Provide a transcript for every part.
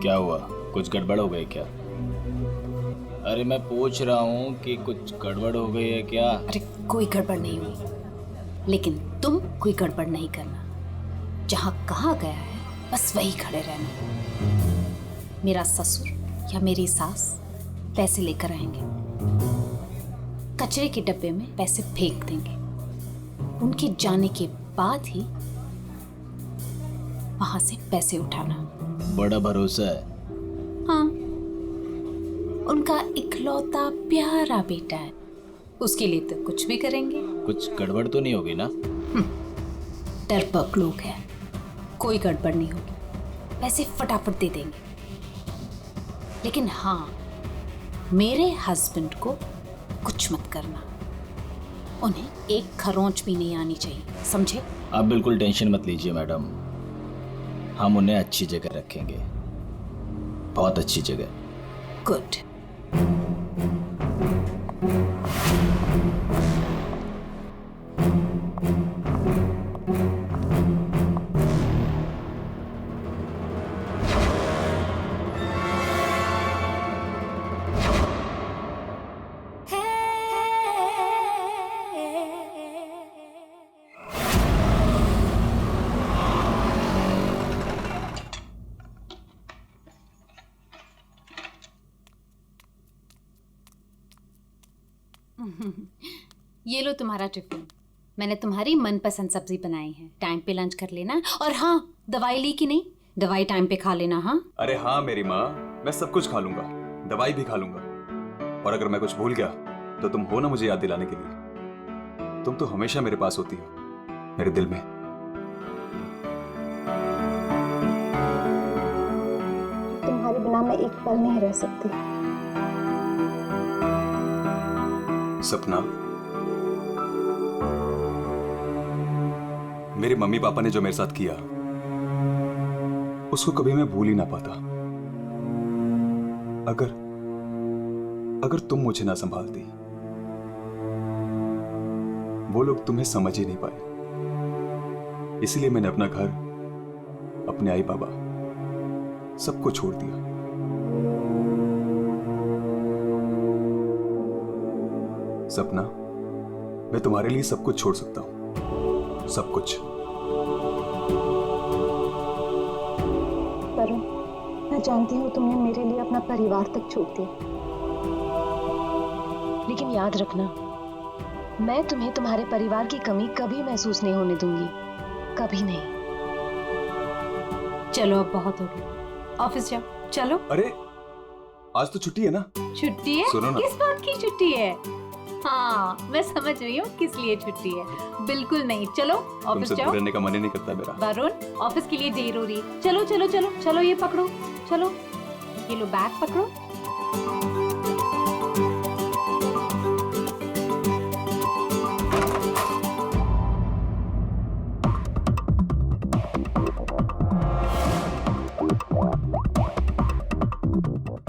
क्या हुआ? कुछ गड़बड़ हो गई क्या? अरे मैं पूछ रहा हूँ कि कुछ गड़बड़ हो गई है क्या? अरे कोई गड़बड़ नहीं हुई, लेकिन तुम कोई गड़बड़ नहीं करना। जहाँ कहा गया है बस वही खड़े रहना। मेरा ससुर या मेरी सास पैसे लेकर आएंगे, कचरे के डब्बे में पैसे फेंक देंगे। उनके जाने के बाद ही वहां से पैसे उठाना। बड़ा भरोसा है। हाँ, उनका इकलौता प्यारा बेटा है, उसके लिए तो कुछ भी करेंगे। कुछ गड़बड़ तो नहीं होगी ना? डरपोक लोग हैं, कोई गड़बड़ नहीं होगी, पैसे फटाफट दे देंगे। लेकिन हाँ, मेरे हस्बैंड को कुछ मत करना, उन्हें एक खरोंच भी नहीं आनी चाहिए, समझे? आप बिल्कुल टेंशन मत लीजिए मैडम, हम उन्हें अच्छी जगह रखेंगे, बहुत अच्छी जगह। गुड। ये लो तुम्हारा टिफिन, मैंने तुम्हारी मनपसंद सब्जी बनाई है। टाइम पे लंच कर लेना। और हाँ, दवाई ली कि नहीं? दवाई टाइम पे खा लेना। हाँ अरे हाँ मेरी माँ, मैं सब कुछ खा लूंगा, दवाई भी खा लूंगा। और अगर मैं कुछ भूल गया तो तुम हो ना मुझे याद दिलाने के लिए। तुम तो हमेशा मेरे पास होती हो, मेरे दिल में। तुम्हारे बिना मैं एक पल नहीं रह सकती। सपना, मेरे मम्मी पापा ने जो मेरे साथ किया उसको कभी मैं भूल ही ना पाता। अगर तुम मुझे ना संभालती, वो लोग तुम्हें समझ ही नहीं पाए। इसलिए मैंने अपना घर, अपने आई बाबा, सबको छोड़ दिया। सपना, मैं तुम्हारे लिए सब कुछ छोड़ सकता हूं, सब कुछ। वरुण, मैं जानती हूँ तुमने मेरे लिए अपना परिवार तक छोड़ दिया, लेकिन याद रखना, मैं तुम्हें तुम्हारे परिवार की कमी कभी महसूस नहीं होने दूंगी, कभी नहीं। चलो, अब बहुत हो गया, ऑफिस जाओ। चलो। अरे आज तो छुट्टी है ना? छुट्टी है? सुनो ना। किस बात की छुट्टी है? हाँ, मैं समझ रही हूँ किस लिए छुट्टी है। बिल्कुल नहीं, चलो ऑफिस तुमसे जाओ। दूर रहने का मन ही नहीं करता मेरा। वरुण, ऑफिस के लिए देर हो रही है। चलो चलो चलो चलो, ये पकड़ो, चलो ये लो, बैग पकड़ो।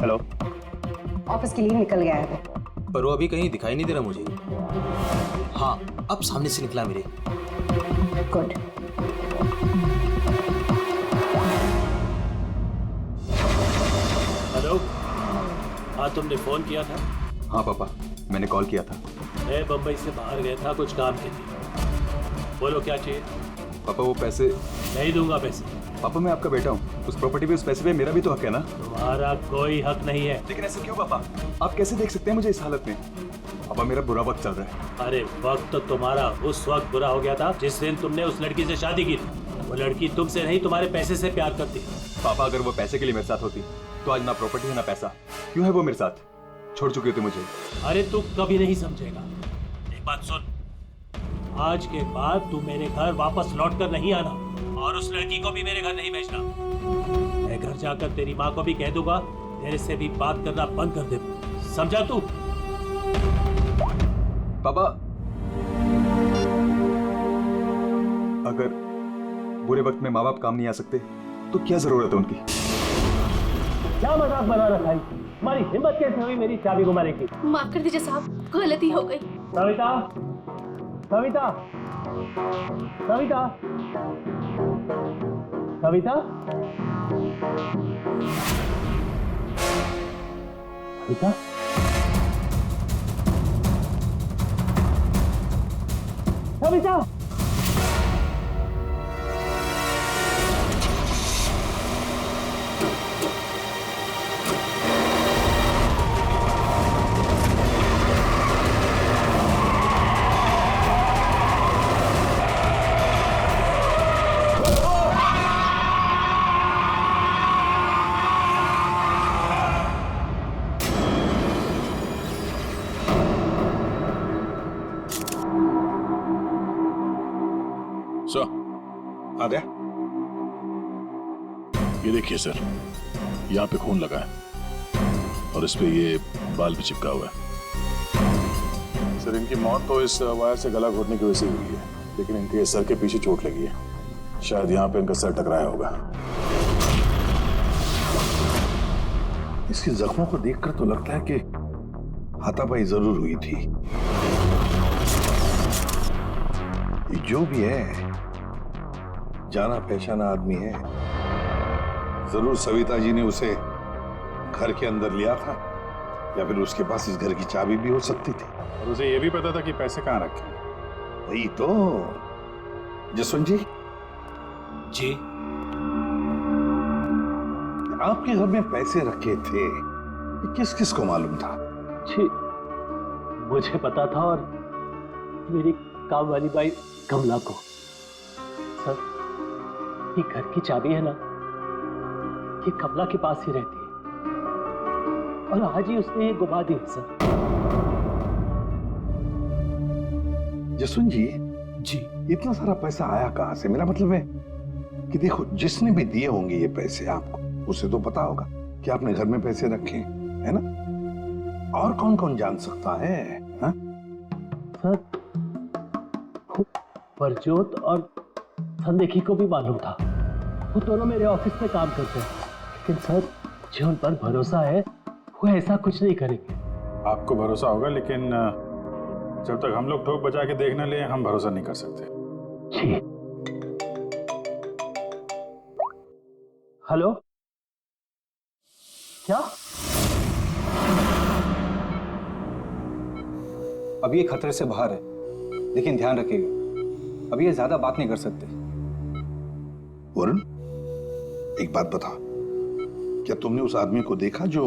हेलो। ऑफिस के लिए निकल गया है वो। पर वो अभी कहीं दिखाई नहीं दे रहा मुझे। हाँ, अब सामने से निकला मेरे। गुड। हेलो। हाँ, तुमने फोन किया था? हाँ पापा, मैंने कॉल किया था। मैं बम्बई से बाहर गया था कुछ काम के लिए। बोलो क्या चाहिए? पापा वो पैसे। नहीं दूंगा पैसे। पापा मैं आपका बेटा हूँ, उस प्रॉपर्टी पे, उस पैसे पे मेरा भी तो हक है ना? तुम्हारा कोई हक नहीं है। लेकिन ऐसे क्यों पापा? आप कैसे देख सकते हैं मुझे इस हालत में? पापा मेरा बुरा वक्त चल रहा है। अरे वक्त तो तुम्हारा उस वक्त बुरा हो गया था जिस दिन तुमने उस लड़की से शादी की थी। वो लड़की तुमसे नहीं, तुम्हारे पैसे से प्यार करती। पापा अगर वो पैसे के लिए मेरे साथ होती तो आज ना प्रॉपर्टी है ना पैसा। क्यों है वो मेरे साथ? छोड़ चुकी होती मुझे। अरे तू कभी नहीं समझेगा। एक बात सुन, आज के बाद तू मेरे घर वापस लौट कर नहीं आना, और उस लड़की को भी मेरे घर नहीं भेजना। मैं घर जाकर तेरी माँ को भी कह दूंगा तेरे से भी बात करना बंद कर दे। समझा तू? पापा अगर बुरे वक्त में माँ बाप काम नहीं आ सकते तो क्या जरूरत है उनकी? क्या मजाक बना रखा है? हमारी हिम्मत कैसे हुई मेरी चाबी घुमाने की? माफ कर दीजिए साहब, गलती हो गई। सविता, सविता, सविता, सविता। सविता, सविता, आद्या, ये देखिए सर, यहाँ पे खून लगा है और इस पे ये बाल भी चिपका हुआ है। सर इनकी मौत तो इस वायर से गला घोटने की वजह से हुई है, लेकिन इनके सर के पीछे चोट लगी है। शायद यहाँ पे इनका सर टकराया होगा। इसके जख्मों को देखकर तो लगता है कि हाथापाई जरूर हुई थी। ये जो भी है जाना पहचाना आदमी है। जरूर सविता जी ने उसे घर के अंदर लिया था, या फिर उसके पास इस घर की चाबी भी हो सकती थी। और उसे यह भी पता था कि पैसे कहाँ रखे। वही तो। जसवंत जी, जी आपके घर में पैसे रखे थे, ये किस किस को मालूम था? जी मुझे पता था और मेरी काम वाली बाई कमला को। सर ये घर की चाबी है ना, ये कमला के पास ही रहती है और आज ही उसने ये गुमा दी है सर। जसवंत जी, जी इतना सारा पैसा आया कहां से? मेरा मतलब है कि देखो, जिसने भी दिए होंगे ये पैसे आपको, उसे तो पता होगा कि आपने घर में पैसे रखे हैं, है ना? और कौन कौन जान सकता है? हा? सर परजोत और संदेखी को भी मालूम था, वो दोनों मेरे ऑफिस में काम करते हैं, लेकिन सर जो उन पर भरोसा है वो ऐसा कुछ नहीं करेंगे। आपको भरोसा होगा, लेकिन जब तक हम लोग ठोक बजा के देख न ले, हम भरोसा नहीं कर सकते। जी। हेलो, क्या? अभी ये खतरे से बाहर है, लेकिन ध्यान रखिएगा, अभी ये ज्यादा बात नहीं कर सकते। वरुण, एक बात बता, क्या तुमने उस आदमी को देखा जो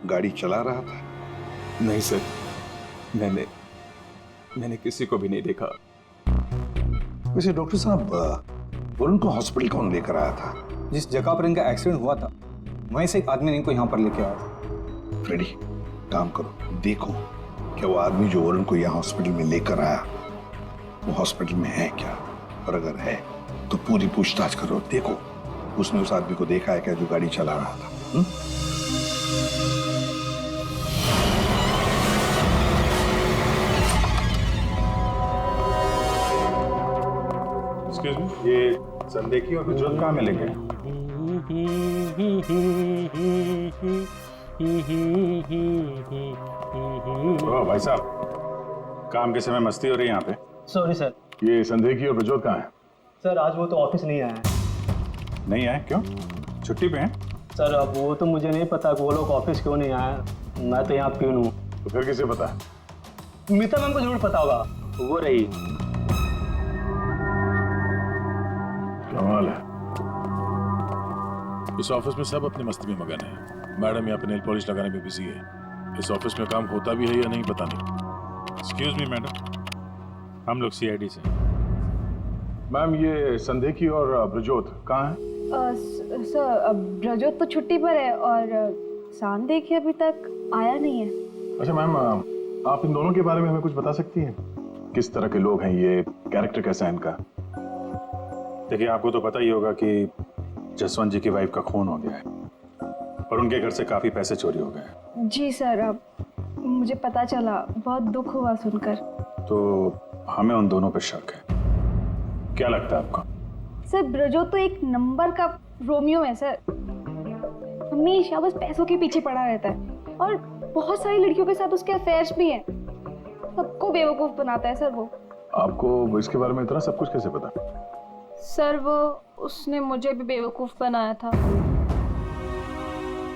गाड़ी चला रहा था? नहीं सर, मैंने किसी को भी नहीं देखा। वैसे डॉक्टर साहब, वरुण को हॉस्पिटल कौन लेकर आया था? जिस जगह पर इनका एक्सीडेंट हुआ था, वहीं से एक आदमी ने इनको यहाँ पर लेके आया था। फ्रेडी, काम करो, देखो क्या वो आदमी जो वरुण को यहाँ हॉस्पिटल में लेकर आया, वो हॉस्पिटल में है क्या? और अगर है तो पूरी पूछताछ करो, देखो उसने उस आदमी को देखा है क्या जो गाड़ी चला रहा था। एक्सक्यूज मी, ये संदेखी और गुजरात कहाँ मिलेंगे? ओ भाई साहब, काम के समय मस्ती हो रही है यहाँ पे। Sorry sir. ये संदेखी और प्रजोत कहाँ है? सर आज वो तो ऑफिस नहीं आया है। नहीं आए? क्यों? छुट्टी पे हैं? सर अब वो तो मुझे नहीं पता कि वो लोग ऑफिस क्यों नहीं आए। मैं तो यहाँ प्यून हूँ। तो फिर किसे पता? मीता मैम को जरूर पता होगा, वो रही। कमाल है। इस ऑफिस में सब अपनी मस्ती में मगन है। मैडम यहाँ पे नेल पॉलिश लगाने में बिजी है। इस ऑफिस में काम होता भी है या नहीं पता नहीं। एक्सक्यूज मी मैडम, हम लोग सीआईडी से। मैम ये संदेखी और ब्रजोत कहाँ हैं? सर ब्रजोत तो छुट्टी पर है और सांदेखी अभी तक आया नहीं है। अच्छा मैम, आप इन दोनों के बारे में हमें कुछ बता सकती हैं? किस तरह के लोग हैं ये, कैरेक्टर कैसा है इनका? देखिए आपको तो पता ही होगा कि जसवंत जी की वाइफ का खून हो गया है और उनके घर से काफी पैसे चोरी हो गए। जी सर, अब मुझे पता चला, बहुत दुख हुआ सुनकर। तो हमें उन दोनों पे शक है। क्या लगता है आपको? सर ब्रजोत तो एक नंबर का रोमियो है सर, हमेशा बस पैसों के पीछे पड़ा रहता है और बहुत सारी लड़कियों के साथ उसके अफेयर्स भी हैं। सबको बेवकूफ बनाता है सर वो। आपको इसके बारे में इतना सब कुछ कैसे पता? सर वो उसने मुझे भी बेवकूफ बनाया था,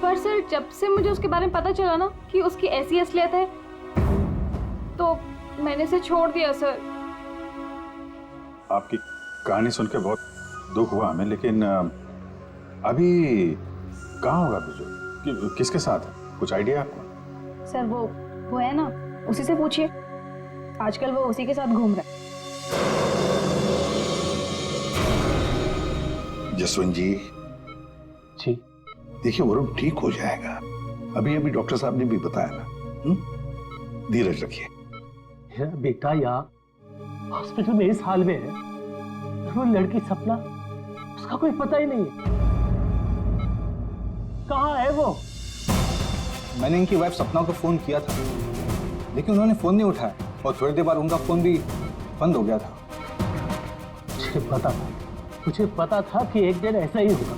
पर पर सर जब से मुझे उसके बारे में पता चला ना कि उसकी ऐसी असलियत है तो मैंने इसे छोड़ दिया सर। आपकी कहानी सुन के बहुत दुख हुआ हमें, लेकिन अभी कहाँ होगा बिजू? किसके साथ है? कुछ आइडिया आपको? सर वो है ना, उसी से पूछिए। आजकल वो उसी के साथ घूम रहा है। जसवंत जी देखिए, वरुण ठीक हो जाएगा। अभी अभी डॉक्टर साहब ने भी बताया ना। धीरज रखिए। बेटा यहाँ हॉस्पिटल में इस हाल में है, वो लड़की सपना, उसका कोई पता ही नहीं है। कहाँ है वो? मैंने इनकी वाइफ सपना को फोन किया था, लेकिन उन्होंने फोन नहीं उठाया और थोड़ी देर बाद उनका फोन भी बंद हो गया था। मुझे पता था कि एक दिन ऐसा ही होगा।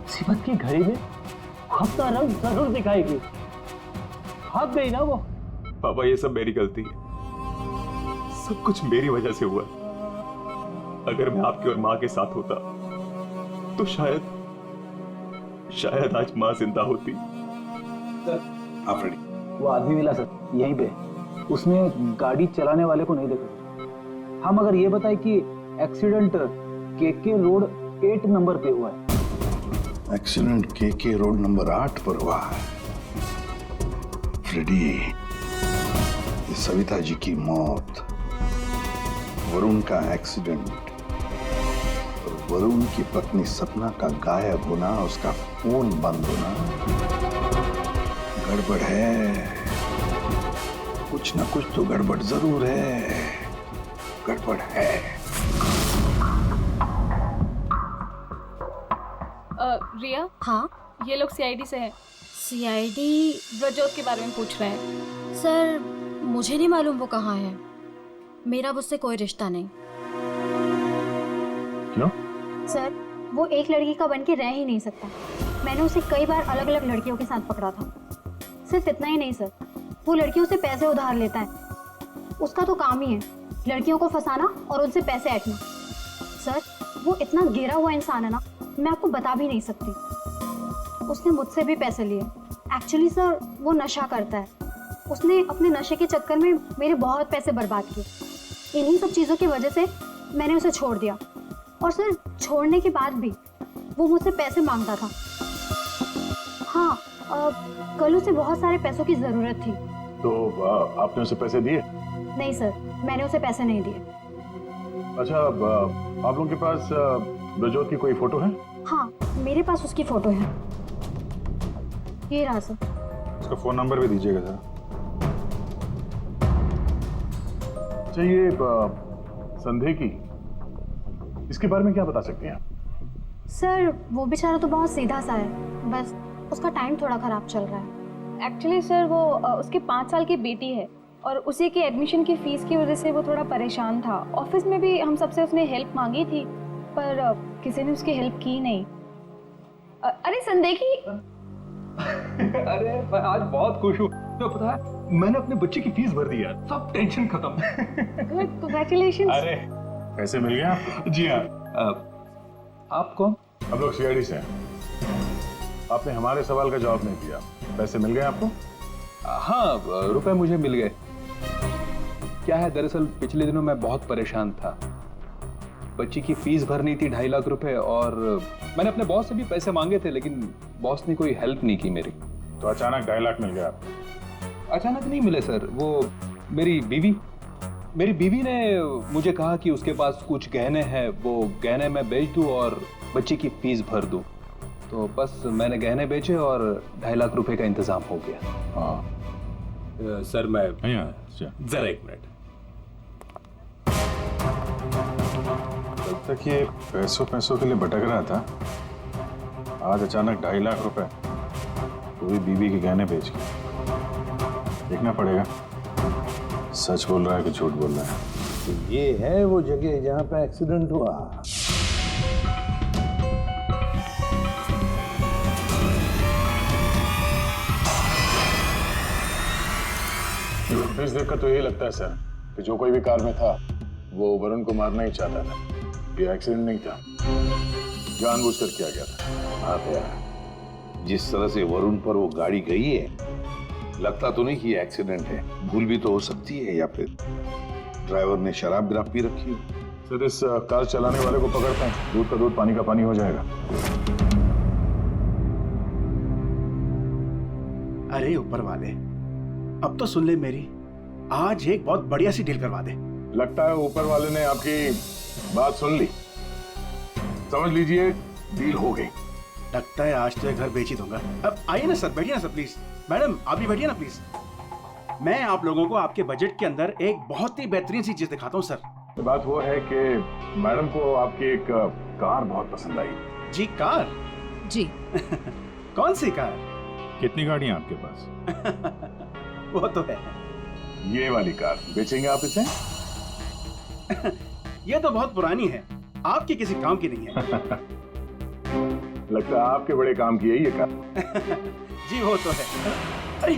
मुसीबत की घड़ी में अपना रंग जरूर दिखाएगी। भाग गई ना वो। पापा ये सब मेरी गलती है, सब कुछ मेरी वजह से हुआ। अगर मैं आपकी और माँ के साथ होता तो शायद आज माँ जिंदा होती। आप रेडी? वो आदमी मिला सर, यहीं पे। उसने गाड़ी चलाने वाले को नहीं देखा। हम अगर ये बताए कि एक्सीडेंट केके रोड 8 नंबर पे हुआ है। एक्सीडेंट केके रोड नंबर 8 पर हुआ है। फ्रेडी, ये सविता जी की मौत, वरुण का एक्सीडेंट और वरुण की पत्नी सपना का गायब होना, उसका फोन बंद होना, गड़बड़ है। कुछ ना कुछ तो गड़बड़ जरूर है। गड़बड़ है। रिया, हाँ ये लोग सीआईडी से हैं। सीआईडी? ब्रजोत के बारे में पूछ रहे हैं। सर मुझे नहीं मालूम वो कहाँ है। मेरा उससे कोई रिश्ता नहीं। क्यों? सर वो एक लड़की का बन के रह ही नहीं सकता। मैंने उसे कई बार अलग अलग लड़कियों के साथ पकड़ा था। सिर्फ इतना ही नहीं सर, वो लड़कियों से पैसे उधार लेता है। उसका तो काम ही है लड़कियों को फंसाना और उनसे पैसे ऐंठना। सर वो इतना गिरा हुआ इंसान है ना, मैं आपको बता भी नहीं सकती। उसने मुझसे भी पैसे लिए। एक्चुअली सर वो नशा करता है। उसने अपने नशे के चक्कर में मेरे बहुत पैसे बर्बाद किए। इन्हीं सब चीज़ों की वजह से मैंने उसे छोड़ दिया। और सर छोड़ने के बाद भी वो मुझसे पैसे मांगता था। हाँ, कल उसे बहुत सारे पैसों की ज़रूरत थी। तो आपने उसे पैसे दिए? नहीं सर, मैंने उसे पैसे नहीं दिए। अच्छा, आप लोगों के पास ब्रजोत की कोई फोटो है? हाँ, मेरे पास उसकी फोटो है। ये रहा सर। उसका फोन नंबर भी दीजिएगा सर। अच्छा, ये संदेह की, इसके बारे में क्या बता सकते हैं आप? सर वो बेचारा तो बहुत सीधा सा है, बस उसका टाइम थोड़ा खराब चल रहा है। एक्चुअली सर वो उसके 5 साल की बेटी है और उसी की एडमिशन की फीस की वजह से वो थोड़ा परेशान था। ऑफिस में भी हम सबसे उसने हेल्प मांगी थी, पर किसी ने उसकी हेल्प की नहीं। अरे संदेखी। अरे मैं आज बहुत खुश हूँ। तो पता है, मैंने अपने बच्चे की फीस भर दी यार, सब टेंशन खत्म। Good, congratulations. अरे पैसे मिल गए आपको? जी हाँ। आप कौन? हम लोग सीआईडी से हैं। आपने हमारे सवाल का जवाब नहीं दिया। पैसे मिल गए आपको? हाँ, रुपए मुझे मिल गए। क्या है, दरअसल पिछले दिनों मैं बहुत परेशान था। बच्ची की फीस भरनी थी 2.5 लाख रुपए, और मैंने अपने बॉस से भी पैसे मांगे थे, लेकिन बॉस ने कोई हेल्प नहीं की मेरी। तो अचानक 2.5 लाख मिल गया आपको? अचानक नहीं मिले सर। वो मेरी बीवी ने मुझे कहा कि उसके पास कुछ गहने हैं, वो गहने मैं बेच दूं और बच्ची की फीस भर दूं। तो बस मैंने गहने बेचे और 2.5 लाख रुपए का इंतजाम हो गया। हाँ सर मैं जरा 1 मिनट। तब तक ये पैसों के लिए भटक रहा था, आज अचानक 2.5 लाख रुपए, वो भी बीवी के गहने बेच के। देखना पड़ेगा सच बोल रहा है कि झूठ बोल रहा है। तो ये है वो जगह जहां पे एक्सीडेंट हुआ। फुटेज देखकर तो यही लगता है सर कि जो कोई भी कार में था वो वरुण को मारना ही चाहता था। ये एक्सीडेंट नहीं था, जानबूझकर किया गया था। आप यार जिस तरह से वरुण पर वो गाड़ी गई है, लगता तो नहीं कि ये एक्सीडेंट है। भूल भी तो हो सकती है, या फिर ड्राइवर ने शराब विराब पी रखी हो। सर इस कार चलाने वाले को पकड़ते हैं, दूध का दूध पानी का पानी हो जाएगा। अरे ऊपर वाले, अब तो सुन ले मेरी, आज एक बहुत बढ़िया सी डील करवा दे। लगता है ऊपर वाले ने आपकी बात सुन ली। समझ लीजिए डील हो गई। लगता है आज तो घर बेच ही दूंगा। अब आइए ना सर, बैठिए ना सर प्लीज। मैडम आप भी बैठिए ना प्लीज। मैं आप लोगों को आपके बजट के अंदर एक बहुत ही बेहतरीन सी चीज दिखाता हूँ सर। बात वो है कि मैडम को आपकी एक कार बहुत पसंद आई। जी कार? जी। कौन सी कार? कितनी गाड़ियां आपके पास? वो तो है। ये वाली कार बेचेंगे आप इसे? ये तो बहुत पुरानी है, आपके किसी काम की नहीं है। लगता है आपके बड़े काम की है ये कार। जी वो तो है। अरे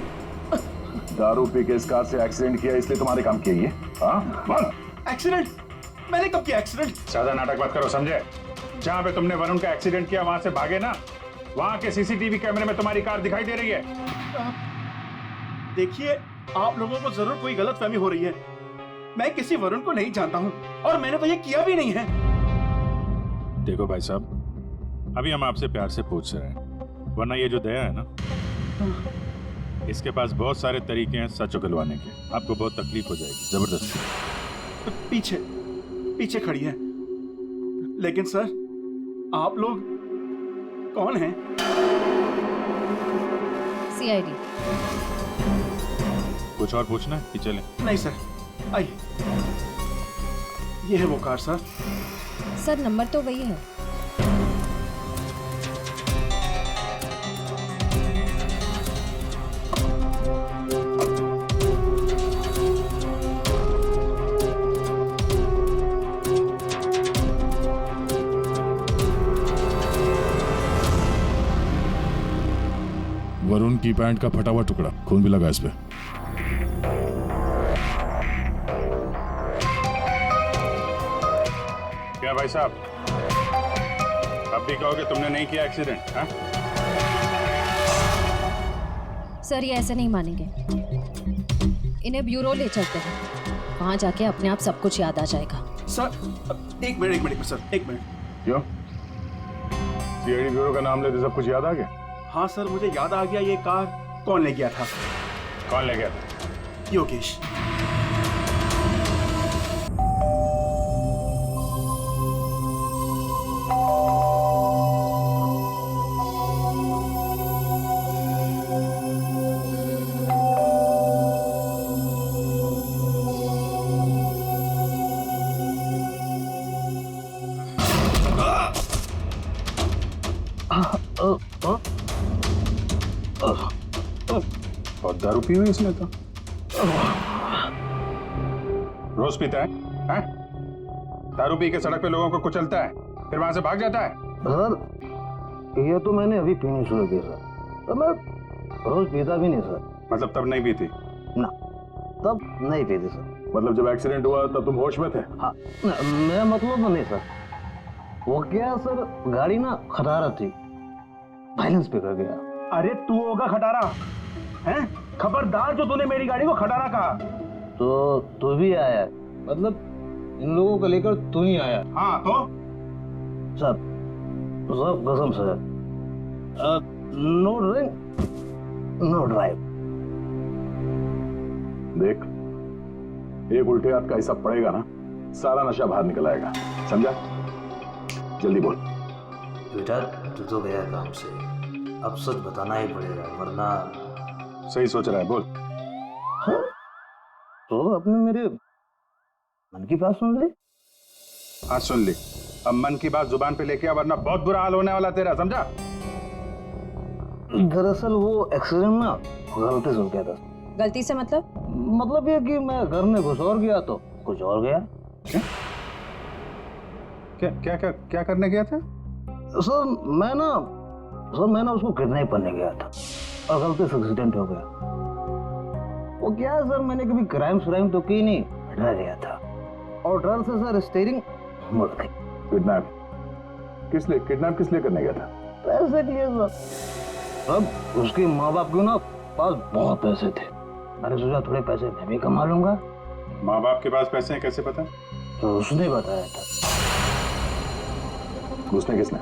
दारू पी के इस कार से एक्सीडेंट किया इसलिए तुम्हारे काम की है ये? हाँ? एक्सीडेंट? मैंने कब किया एक्सीडेंट? ज्यादा नाटक मत करो, समझे? जहाँ पे तुमने वरुण का एक्सीडेंट किया वहां से भागे ना, वहां के सीसीटीवी कैमरे में तुम्हारी कार दिखाई दे रही है। देखिए आप लोगों को जरूर कोई गलतफहमी हो रही है। मैं किसी वरुण को नहीं जानता हूँ और मैंने तो ये किया भी नहीं है। देखो भाई साहब, अभी हम आपसे प्यार से पूछ रहे हैं, वरना ये जो दया है ना, इसके पास बहुत सारे तरीके हैं सच उगलवाने के। आपको बहुत तकलीफ हो जाएगी जबरदस्ती। पीछे पीछे खड़ी है। लेकिन सर आप लोग कौन हैं? सीआईडी। कुछ और पूछना है कि चलें? नहीं सर, आइए। ये है वो कार सर। सर नंबर तो वही है। वरुण की पैंट का फटा हुआ टुकड़ा, खून भी लगा इस पे। क्या भाई साहब, अब भी कहोगे तुमने नहीं किया एक्सीडेंट? हाँ? सर ये ऐसे नहीं मानेंगे, इन्हें ब्यूरो ले चलते हैं, वहां जाके अपने आप सब कुछ याद आ जाएगा। सर एक मिनट सर, एक मिनट। क्यों? सीआईडी ब्यूरो का नाम लेते सब कुछ याद आ गया? हाँ सर मुझे याद आ गया, ये कार कौन ले गया था? कौन ले गया था? योगेश। और दारू पी हुई इसने तो। रोज पीता है? हैं? दारू पी के सड़क पे लोगों को कुचलता है, फिर वहां से भाग जाता है। सर ये तो मैंने अभी पीनी शुरू की सर, तो मैं रोज पीता भी नहीं सर। मतलब तब नहीं पीती? ना, तब नहीं पीती सर। मतलब जब एक्सीडेंट हुआ तब तुम होश में थे? हाँ, मैं मतलब नहीं सर, वो क्या सर, गाड़ी ना खटारा थी, बैलेंस पे कर गया। अरे तू होगा खटारा हैं? खबरदार जो तूने मेरी गाड़ी को खटारा कहा। तो तू भी आया, मतलब इन लोगों को लेकर तू ही आया? हाँ तो सर, सब कसम sir, no drink no drive. देख, एक उल्टे हाथ का हिस्सा पड़ेगा ना, सारा नशा बाहर निकल आएगा, समझा? जल्दी बोल। बेटा तू तो गया काम से, अब सच बताना ही पड़ेगा वरना। सही सोच रहा है, बोल। हाँ? तो आपने मेरे मन की बात सुन ली? हाँ सुन ली। अब मन की बात जुबान पे लेके आ, वरना बहुत बुरा हाल होने वाला तेरा, समझा? दरअसल वो एक्सीडेंट ना गलती से हो गया था। गलती से मतलब ये कि मैं घर में घुस और गया तो कुछ और गया। क्या करने गया था? सर मैं ना उसको किडनैप करने गया था और गलती से एक्सीडेंट हो गया। वो क्या है सर, मैंने कभी क्राइम तो की नहीं, डर गया था और डर से सर स्टीयरिंग मुड़ गई। किडनैप किस लिए करने गया था? पैसे के लिए सर। सब उसके माँ बाप के ना पास बहुत पैसे थे। मैंने सोचा थोड़े पैसे मैं भी कमा लूंगा। माँ बाप के पास पैसे हैं कैसे पता? तो उसने बताया था। उसने किसने?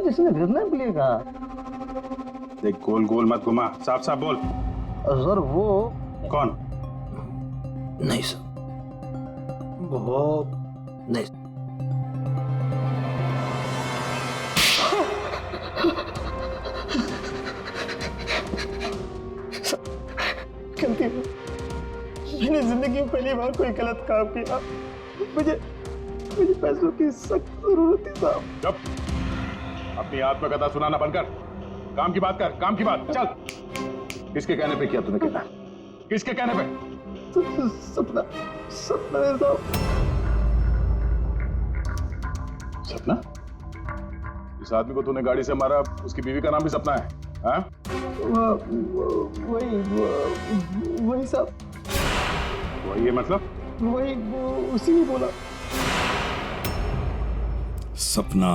जिसने किडनैप के लिए कहा। देख गोल गोल मत घुमा, साफ साफ बोल। सर वो कौन? नहीं सर, वो नहीं। गलती है, मैंने जिंदगी में पहली बार कोई गलत काम किया। मुझे पैसों की सख्त जरूरत थी साहब। चुप, अपनी आत्मकथा सुनाना बंद कर, काम की बात कर, काम की बात। चल, किसके कहने पे किया तूने किडनैप? किसके कहने पे? सपना है साहब। सपना? इस आदमी को तूने गाड़ी से मारा, उसकी बीवी का नाम भी सपना है? हाँ? वही साहब। वही है मतलब? वही उसी ने बोला। सपना,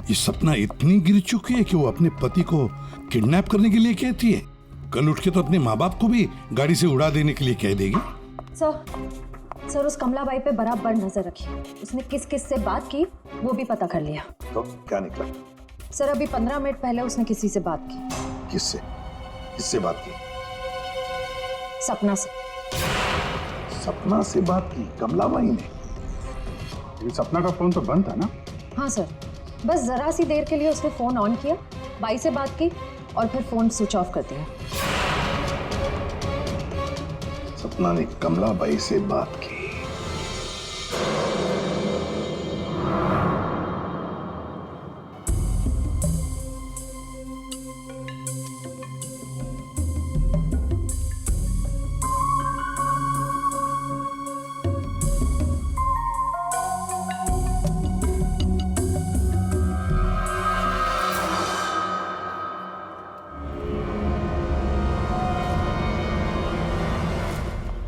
ये सपना इतनी गिर चुकी है कि वो अपने पति को किडनैप करने के लिए कहती है। कल उठ के तो अपने माँ बाप को भी गाड़ी से उड़ा देने के लिए कह देगी। सर उस कमलाबाई पे बराबर नजर रखिए। उसने किस किस से बात की वो भी पता कर लिया। तो क्या निकला? सर अभी 15 मिनट पहले उसने किसी से बात की। किससे? किससे बात की? सपना से। सपना से बात की कमलाबाई ने? सपना का फोन तो बंद था ना? हाँ सर, बस जरा सी देर के लिए उसने फोन ऑन किया, बाई से बात की और फिर फोन स्विच ऑफ कर दिया। सपना ने कमलाबाई से बात की।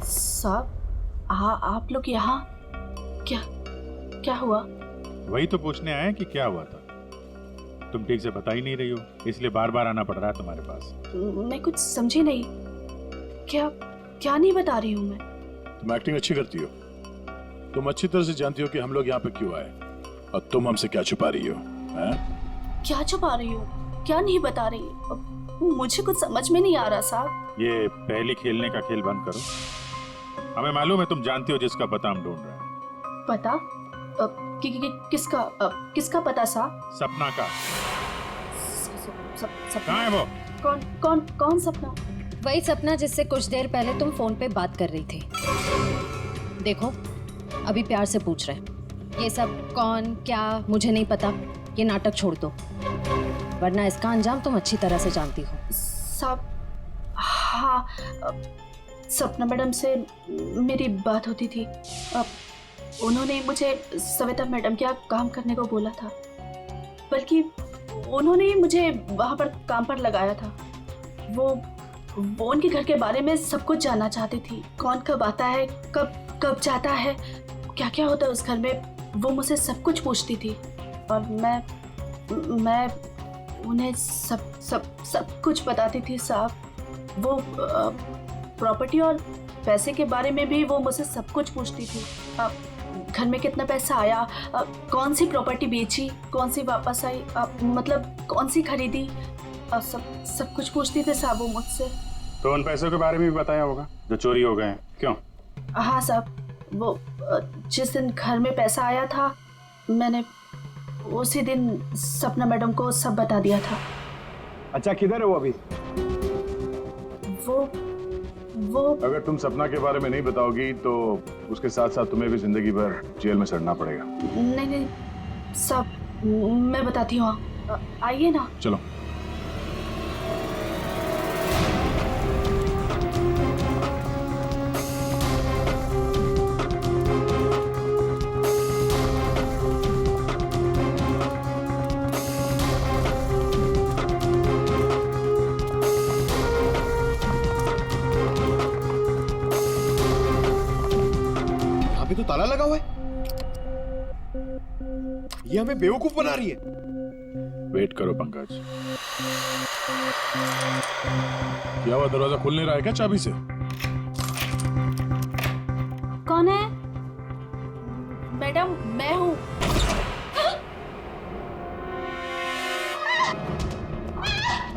साहब, आप लोग यहाँ क्या हुआ? वही तो पूछने आए कि क्या हुआ था। तुम ठीक से बता ही नहीं रही हो, इसलिए बार बार आना पड़ रहा है तुम्हारे पास। मैं कुछ समझी नहीं। क्या नहीं बता रही हूँ मैं। तुम एक्टिंग अच्छी करती हो। तुम अच्छी तरह से जानती हो कि हम लोग यहाँ पे क्यों आए, और तुम हमसे क्या छुपा रही हो? क्या छुपा रही हो? क्या नहीं बता रही? मुझे कुछ समझ में नहीं आ रहा साहब। ये पहले खेलने का खेल बंद करो। हमें मालूम है तुम जानती हो जिसका पता हम ढूंढ रहे हैं। पता? किसका पता साहब? सपना का। सपना? कहाँ है वो? कौन सपना? वही सपना जिससे कुछ देर पहले तुम फोन पे बात कर रही थी। देखो अभी प्यार से पूछ रहे, ये सब कौन क्या मुझे नहीं पता, ये नाटक छोड़ दो, वरना इसका अंजाम तुम अच्छी तरह से जानती हो। साहब, हाँ, सपना मैडम से मेरी बात होती थी। उन्होंने मुझे सविता मैडम के यहाँ काम करने को बोला था, बल्कि उन्होंने ही मुझे वहाँ पर काम पर लगाया था। वो उनके घर के बारे में सब कुछ जानना चाहती थी। कौन कब आता है, कब जाता है, क्या क्या होता है उस घर में, वो मुझसे सब कुछ पूछती थी। और मैं उन्हें सब कुछ बताती थी साहब। वो प्रॉपर्टी और पैसे के बारे में भी वो मुझसे सब कुछ पूछती थी। घर में कितना पैसा आया, कौन सी प्रॉपर्टी बेची, कौन सी वापस आई, मतलब कौन सी खरीदी, सब कुछ पूछती थी साहब वो मुझसे। तो उन पैसों के बारे में भी बताया होगा जो चोरी हो गए हैं, क्यों? हाँ साहब, वो जिस दिन घर में पैसा आया था मैंने उसी दिन सपना मैडम को सब बता दिया था। अच्छा, किधर है वो अभी? वो अगर तुम सपना के बारे में नहीं बताओगी तो उसके साथ साथ तुम्हें भी जिंदगी भर जेल में सड़ना पड़ेगा। नहीं सब मैं बताती हूँ, आइए ना। चलो। तो ताला लगा हुआ है, ये हमें बेवकूफ बना रही है। वेट करो पंकज। क्या हुआ, दरवाजा खुल नहीं रहा है क्या चाबी से? कौन है? मैडम, मैं हूँ।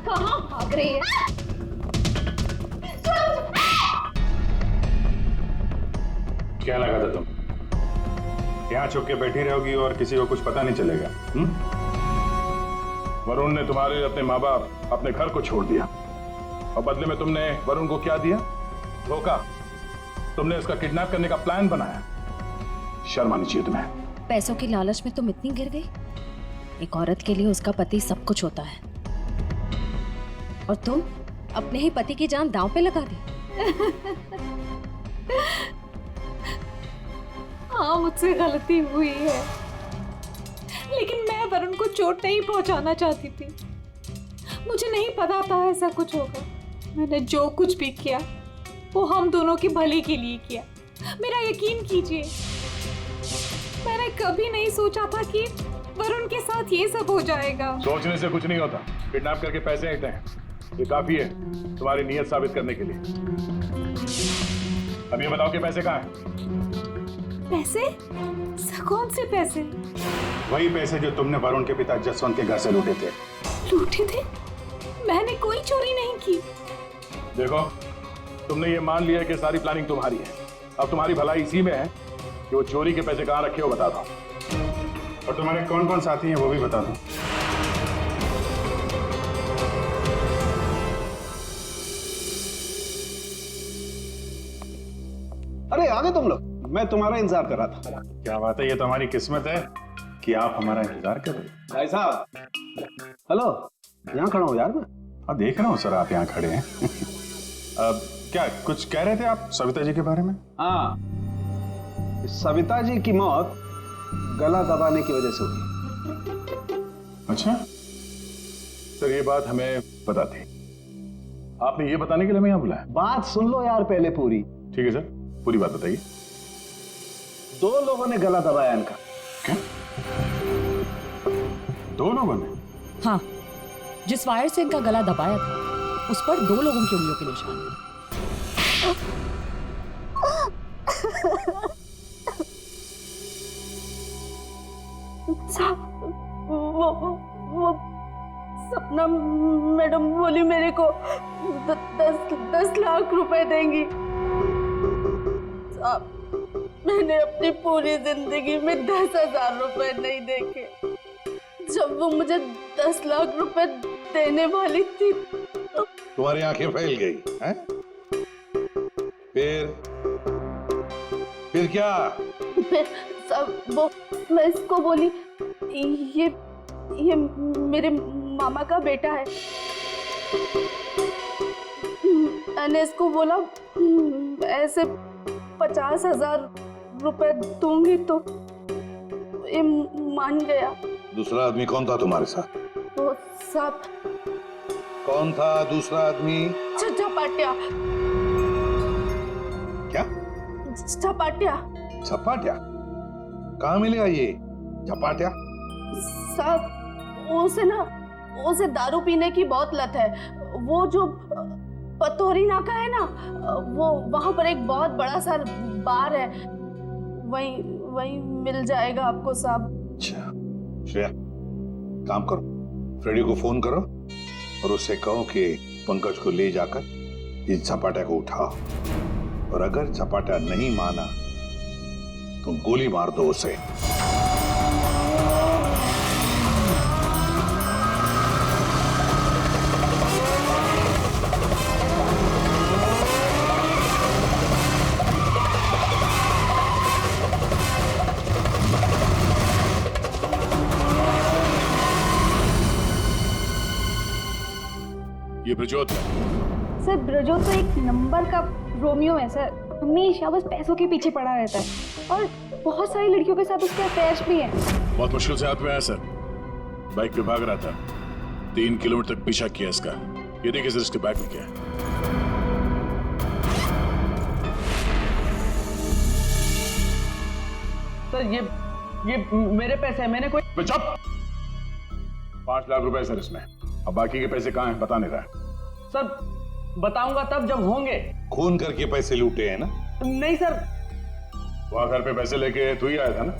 कहाँ भाग रही है? क्या लगा था तुम यहाँ छुप के बैठी रहोगी और किसी को कुछ पता नहीं चलेगा? वरुण ने तुम्हारे अपने माँ बाप, अपने घर को छोड़ दिया और बदले में तुमने वरुण को क्या दिया? धोखा। तुमने उसका किडनैप करने का प्लान बनाया। शर्म आनी चाहिए तुम्हें। पैसों की लालच में तुम इतनी गिर गई? एक औरत के लिए उसका पति सब कुछ होता है, और तुम अपने ही पति की जान दांव पे लगा दी। हाँ, मुझसे गलती हुई है, लेकिन मैं वरुण को चोट नहीं पहुंचाना चाहती थी। मुझे नहीं पता था ऐसा कुछ होगा। मैंने जो कुछ भी किया वो हम दोनों के भले के लिए किया। मेरा यकीन कीजिए, मैंने कभी नहीं सोचा था कि वरुण के साथ ये सब हो जाएगा। सोचने से कुछ नहीं होता। किडनैप करके पैसे आते हैं, ये काफी है तुम्हारी नीयत साबित करने के लिए। अब ये बताओ कि पैसे कहाँ हैं? पैसे? कौन से पैसे? वही पैसे जो तुमने वरुण के पिता जसवंत के घर से लूटे थे। लूटे थे? मैंने कोई चोरी नहीं की। देखो, तुमने ये मान लिया कि सारी प्लानिंग तुम्हारी है। अब तुम्हारी भलाई इसी में है कि वो चोरी के पैसे कहाँ रखे हो बता दो, और तुम्हारे कौन कौन साथी हैं वो भी बता दो। अरे आ गए तुम लोग, मैं तुम्हारा इंतजार कर रहा था। क्या बात है, ये तो हमारी किस्मत है कि आप हमारा इंतजार कर रहे हैं। भाई साहब, हेलो, यहाँ खड़ा हूँ यार मैं। हाँ, देख रहा हूँ सर, आप यहाँ खड़े हैं। अब क्या कुछ कह रहे थे आप सविता जी के बारे में? हाँ, सविता जी की मौत गला दबाने की वजह से हुई। अच्छा सर, ये बात हमें पता थी। आपने ये बताने के लिए हमें यहाँ बुलाया? बात सुन लो यार पहले पूरी। ठीक है सर, पूरी बात बताइए। 2 लोगों ने गला दबाया इनका। क्या? 2 लोगों ने? हाँ, जिस वायर से इनका गला दबाया था उस पर 2 लोगों की उंगलियों के निशान थे। वो सपना मैडम बोली मेरे को 10 लाख रुपए देंगी। साहब, मैंने अपनी पूरी जिंदगी में 10,000 रुपए नहीं देखे। जब वो मुझे 10 लाख रुपए देने वाली थी तो तुम्हारी आंखें फैल गई हैं? फिर क्या? फिर सब वो मैं इसको बोली ये मेरे मामा का बेटा है। मैंने इसको बोला ऐसे 50,000 रुपए दूंगी तो ये मान गया। दूसरा आदमी कौन था तुम्हारे साथ? वो सब कौन था दूसरा आदमी? झपाटिया। क्या? झपाटिया। झपाटिया? कहाँ मिलेगा ये झपाटिया? साहब, उसे दारू पीने की बहुत लत है। वो जो पतोरी नाका है ना, वो वहां पर एक बहुत बड़ा सा बार है, वही मिल जाएगा आपको साहब। अच्छा श्रेया, काम करो, फ्रेडी को फोन करो और उससे कहो कि पंकज को ले जाकर इस झपाटा को उठाओ, और अगर झपाटा नहीं माना तो गोली मार दो उसे। ये ब्रजोत है। सर, ब्रजोत तो एक नंबर का रोमियो है सर। हमेशा बस पैसों के पीछे पड़ा रहता है और बहुत सारी लड़कियों के साथ उसके अफेयर्स भी हैं। बहुत मुश्किल से हाथ में आया सर, बाइक पे भाग रहा था, 3 किलोमीटर तक पीछा किया इसका। ये देखिए सर, इसके बैग में क्या है। सर ये मेरे पैसे हैं, मैंने कोई। चुप! 5 लाख रुपए सर इसमें। अब बाकी के पैसे कहाँ हैं बता नहीं रहा है। सर बताऊंगा तब जब होंगे। खून करके पैसे लूटे हैं ना? नहीं सर। वहां घर पे पैसे लेके तू ही आया था ना?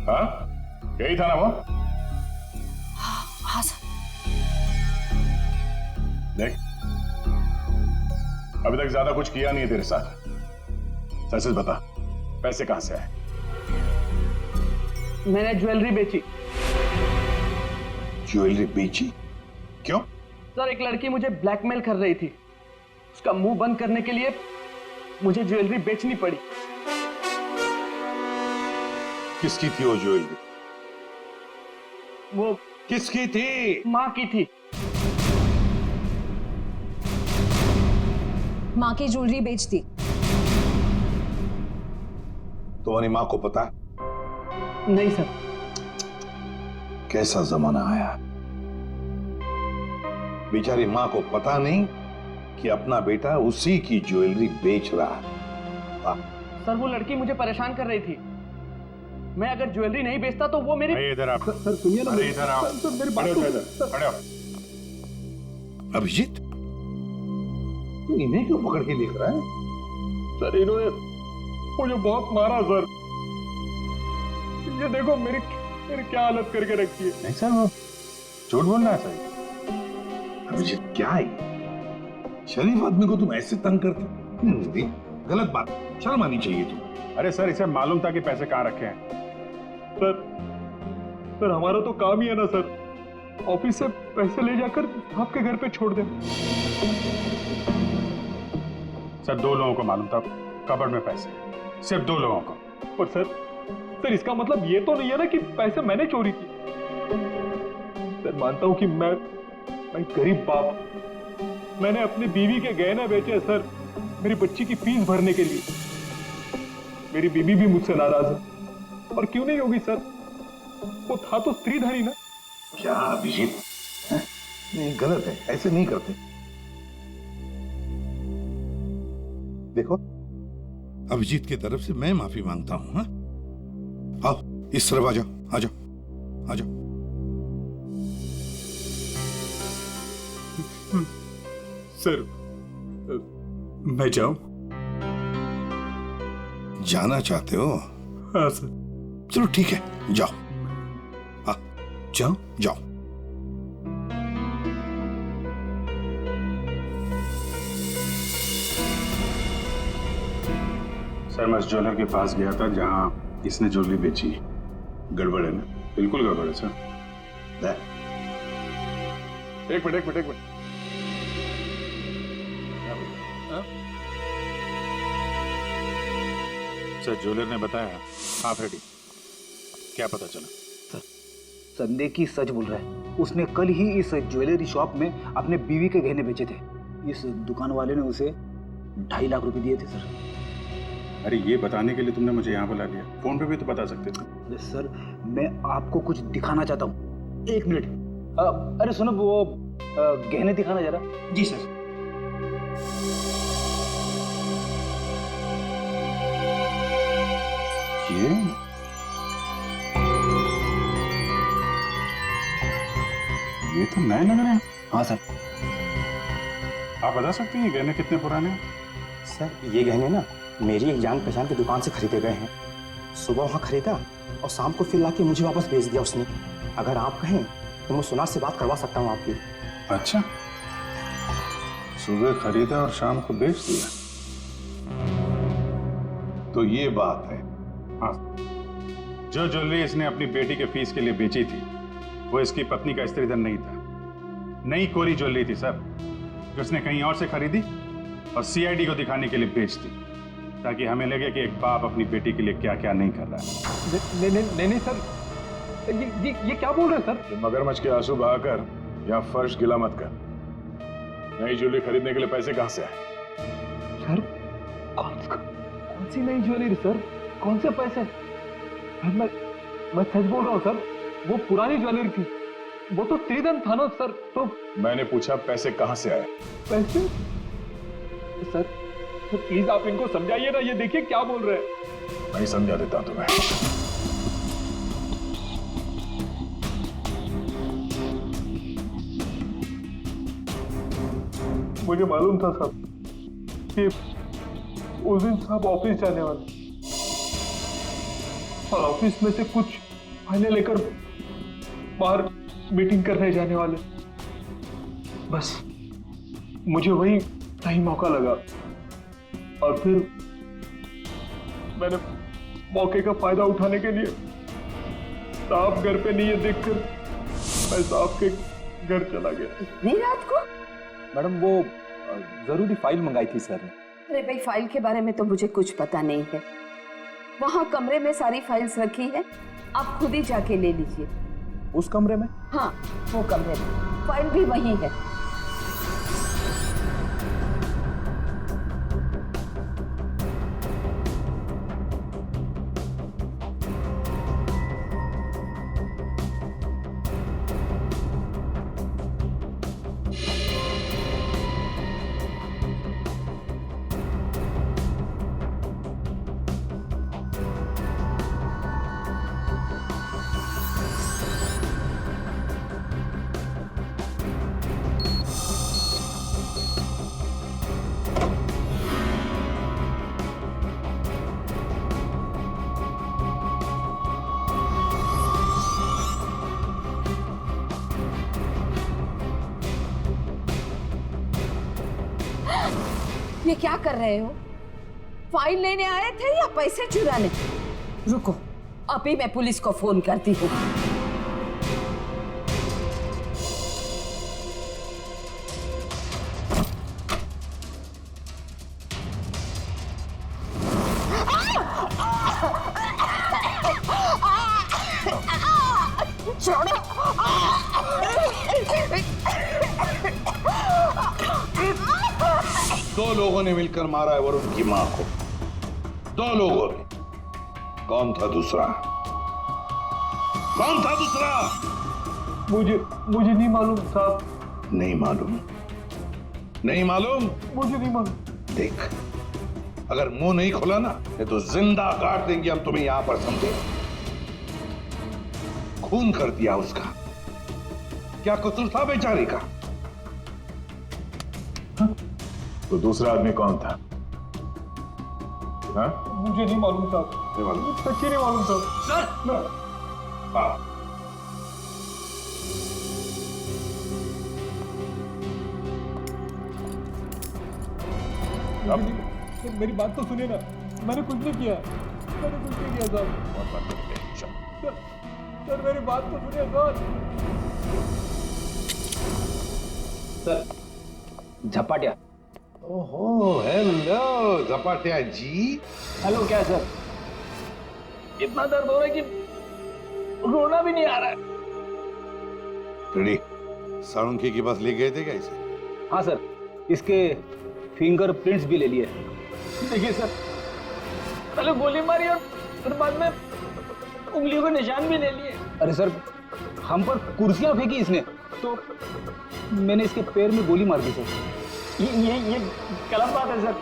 हाँ यही था ना वो? हाँ सर। देख अभी तक ज्यादा कुछ किया नहीं है तेरे साथ। सच सच बता पैसे कहां से आए? मैंने ज्वेलरी बेची। ज्वेलरी बेची? क्यों? सर एक लड़की मुझे ब्लैकमेल कर रही थी, उसका मुंह बंद करने के लिए मुझे ज्वेलरी बेचनी पड़ी। किसकी थी वो ज्वेलरी? वो किसकी थी? माँ की थी। माँ की ज्वेलरी बेच दी। तुम्हारी माँ को पता? नहीं सर। कैसा जमाना आया, बेचारी माँ को पता नहीं कि अपना बेटा उसी की ज्वेलरी बेच रहा है। सर वो लड़की मुझे परेशान कर रही थी, मैं अगर ज्वेलरी नहीं बेचता तो वो मेरी। इधर आप। सर सुनिए ना। अरे इधर आओ। सर मेरी बात खड़े हो। अभिजीत तू इन्हें क्यों पकड़ के लिख रहा है? सर इन्होंने मुझे बहुत मारा सर। ये देखो मेरी क्या हालत करके रखी है। नहीं सर वो झूठ बोलना है सर। अभिजीत क्या है शरीफ आदमी को तुम ऐसे तंग करते? गलत बात, शर्म आनी चाहिए तुम। अरे सर इसे मालूम था कि पैसे कहाँ रखे हैं। सर हमारा तो काम ही है ना सर, ऑफिस से पैसे ले जाकर आपके घर पे छोड़ दें। सर 2 लोगों को मालूम था कबर्ड में पैसे, सिर्फ 2 लोगों को। पर सर इसका मतलब ये तो नहीं है ना कि पैसे मैंने चोरी की। सर मानता हूं कि मैं गरीब बाप, मैंने अपनी बीवी के गहने बेचे सर मेरी बच्ची की फीस भरने के लिए। मेरी बीवी भी मुझसे नाराज है, और क्यों नहीं होगी सर, वो था तो स्त्रीधनी ना। क्या अभिजीत नहीं, गलत है, ऐसे नहीं करते। देखो अभिजीत की तरफ से मैं माफी मांगता हूं। हाँ आओ इस तरफ आ जाओ, आ जाओ, आ जाओ। सर मैं जाऊं? जाना चाहते हो? हाँ सर। चलो ठीक है जाओ। जाओ जाओ। सर मैं उस ज्वेलर के पास गया था जहां इसने ज्वेलरी बेची। गड़बड़ है ना? बिल्कुल गड़बड़ है सर। एक मिनट। सर ज्वेलर ने बताया आप रेडी, क्या पता चला? सर संदेह की सच बोल रहा है, उसने कल ही इस ज्वेलरी शॉप में अपने बीवी के गहने बेचे थे। इस दुकान वाले ने उसे 2.5 लाख रुपए दिए थे सर। अरे ये बताने के लिए तुमने मुझे यहाँ बुला लिया, फोन पे भी तो बता सकते थे। अरे सर मैं आपको कुछ दिखाना चाहता हूँ, 1 मिनट। अरे सुनो वो गहने दिखाना जरा। जी सर। ये तो नए लग रहे हैं। हाँ सर। आप बता सकते हैं गहने कितने पुराने हैं? सर ये गहने ना मेरी एक जान पहचान की दुकान से खरीदे गए हैं। सुबह वहाँ खरीदा और शाम को फिर लाके मुझे वापस भेज दिया उसने। अगर आप कहें तो मैं सुनार से बात करवा सकता हूँ आपकी। अच्छा, सुबह खरीदा और शाम को बेच दिया, तो ये बात है। हाँ, जो ज्वेलरी इसने अपनी बेटी के फीस के लिए बेची थी वो इसकी पत्नी का स्त्रीधन नहीं था, नई कोरी ज्वेलरी थी सर, जो उसने कहीं और से खरीदी और सीआईडी को दिखाने के लिए बेच दी, ताकि हमें लगे कि एक बाप अपनी बेटी के लिए क्या क्या नहीं कर रहा है। नहीं सर, ये क्या बोल रहे हैं सर? मगरमच्छ के आंसू बहाकर यहाँ फर्श गिला मत कर। नई ज्वेलरी खरीदने के लिए पैसे कहाँ से आए? सर कौन सी नई ज्वेलरी सर, कौन से पैसे? मैं सच बोल रहा हूँ सर, वो पुरानी ज्वेलरी थी, वो तो स्त्रीधन था ना सर। तो मैंने पूछा पैसे कहाँ से आए? पैसे? सर प्लीज आप इनको समझाइए ना, ये देखिए क्या बोल रहे हैं। मैं समझा देता हूं तुम्हें। मुझे मालूम था साहब कि उस दिन साहब ऑफिस जाने वाले और ऑफिस में से कुछ फाइलें लेकर बाहर मीटिंग करने जाने वाले। बस मुझे वही सही मौका लगा और फिर मैंने मौके का फायदा उठाने के लिए साहब घर पे नहीं है देखकर मैं साहब के घर चला गया। नहीं रात को? मैडम वो जरूरी फाइल मंगाई थी सर ने। अरे भाई फाइल के बारे में तो मुझे कुछ पता नहीं है। वहाँ कमरे में सारी फाइल्स रखी है, आप खुद ही जाके ले लीजिए। उस कमरे में? हाँ वो कमरे में, फाइल भी वही है। ये क्या कर रहे हो? फाइल लेने आए थे या पैसे चुराने? रुको, अभी मैं पुलिस को फोन करती हूँ। दो लोगों ने मिलकर मारा है वरुण की मां को। दो लोगों ने। कौन था दूसरा? कौन था दूसरा? मुझे नहीं मालूम साहब। नहीं मालूम? नहीं मालूम? मुझे नहीं मालूम। देख, अगर मुंह नहीं खोला ना तो जिंदा काट देंगे हम तुम्हें यहां पर, समझे? खून कर दिया उसका। क्या कसूर था बेचारी का? तो दूसरा आदमी कौन था? हाँ? मुझे नहीं मालूम साहब। नहीं मालूम? सच्ची नहीं मालूम साहब। सर! हाँ। अब मेरी बात तो सुनिए ना, मैंने कुछ नहीं किया। मैंने कुछ नहीं किया साहब। सर मेरी बात तो सुनिए सर। झपाटिया। ओहो, हेलो झपाटिया जी। हेलो। क्या सर? इतना दर्द हो रहा है कि रोना भी नहीं आ रहा है। रेडी? साळुंखे के पास ले गए थे क्या इसे? हाँ सर, इसके फिंगरप्रिंट्स भी ले लिए। देखिए सर, पहले गोली मारी और फिर बाद में उंगलियों के निशान भी ले लिए। अरे सर, हम पर कुर्सियां फेंकी इसने तो मैंने इसके पैर में गोली मार दी सर। ये गलत बात है सर।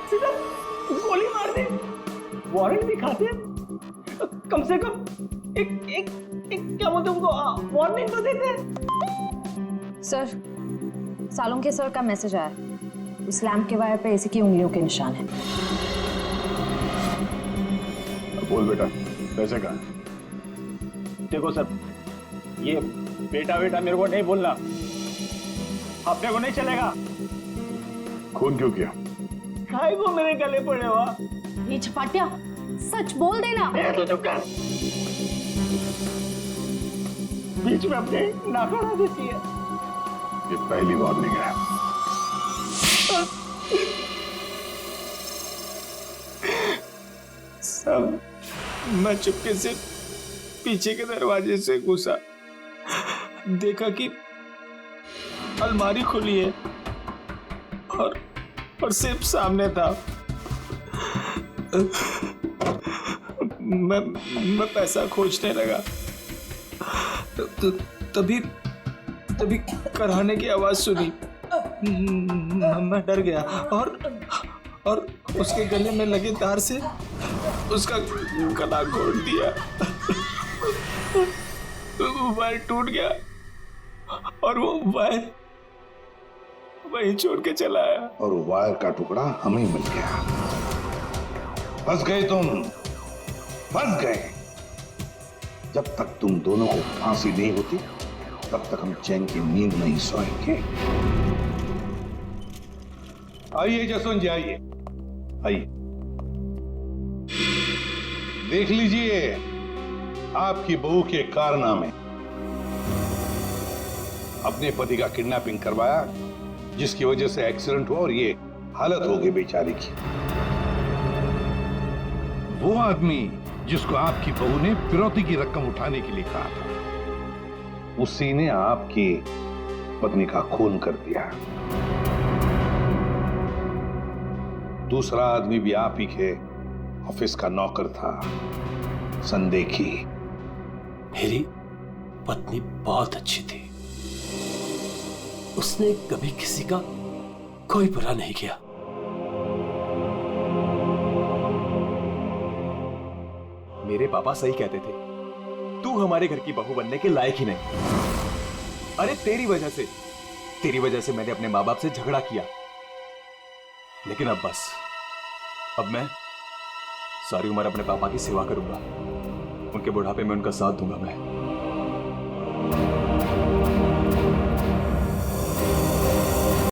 सीधा गोली मार दी। वारंट भी खाते हैं। कम से कम एक क्या बोलते हैं उनको, वार्निंग तो देते हैं। सर, सालुंखे सर का मैसेज आया है। उस लैंप के वायर पे इसी की उंगलियों के निशान हैं। बोल बेटा, पैसे कहाँ? देखो सर, ये बेटा मेरे को नहीं बोलना। अपने को नहीं चलेगा। खून क्यों किया? खाए को मेरे गले पड़े हुआ। ये झपाटिया, सच बोल देना। तो चुप कर। बीच में अपने नाक उड़ा देती है। ये पहली वार्निंग है। सब मैं चुपके से पीछे के दरवाजे से घुसा, देखा कि अलमारी खुली है और सिर्फ सामने था। मैं पैसा खोजने लगा तो तभी कराने की आवाज सुनी। मैं डर गया और उसके गले में लगे तार से उसका गला घोट दिया। वायर टूट गया और वो वहीं छोड़ के चला आया। और वायर का टुकड़ा हमें मिल गया। फंस गए तुम, फंस गए। जब तक तुम दोनों को फांसी नहीं होती तब तक हम चैन की नींद नहीं सोएंगे। आइए जसवंत जी, आइए आइए, देख लीजिए आपकी बहू के कारनामे। अपने पति का किडनैपिंग करवाया, जिसकी वजह से एक्सीडेंट हुआ और ये हालत हो गई बेचारी की। वो आदमी जिसको आपकी बहू ने फिरौती की रकम उठाने के लिए कहा था, उसी ने आपकी पत्नी का खून कर दिया। दूसरा आदमी भी आप ही के ऑफिस का नौकर था, संदेखी। मेरी पत्नी बहुत अच्छी थी, उसने कभी किसी का कोई बुरा नहीं किया। मेरे पापा सही कहते थे, तू हमारे घर की बहू बनने के लायक ही नहीं। अरे तेरी वजह से मैंने अपने माँ बाप से झगड़ा किया। लेकिन अब बस, अब मैं सारी उम्र अपने पापा की सेवा करूंगा, उनके बुढ़ापे में उनका साथ दूंगा मैं।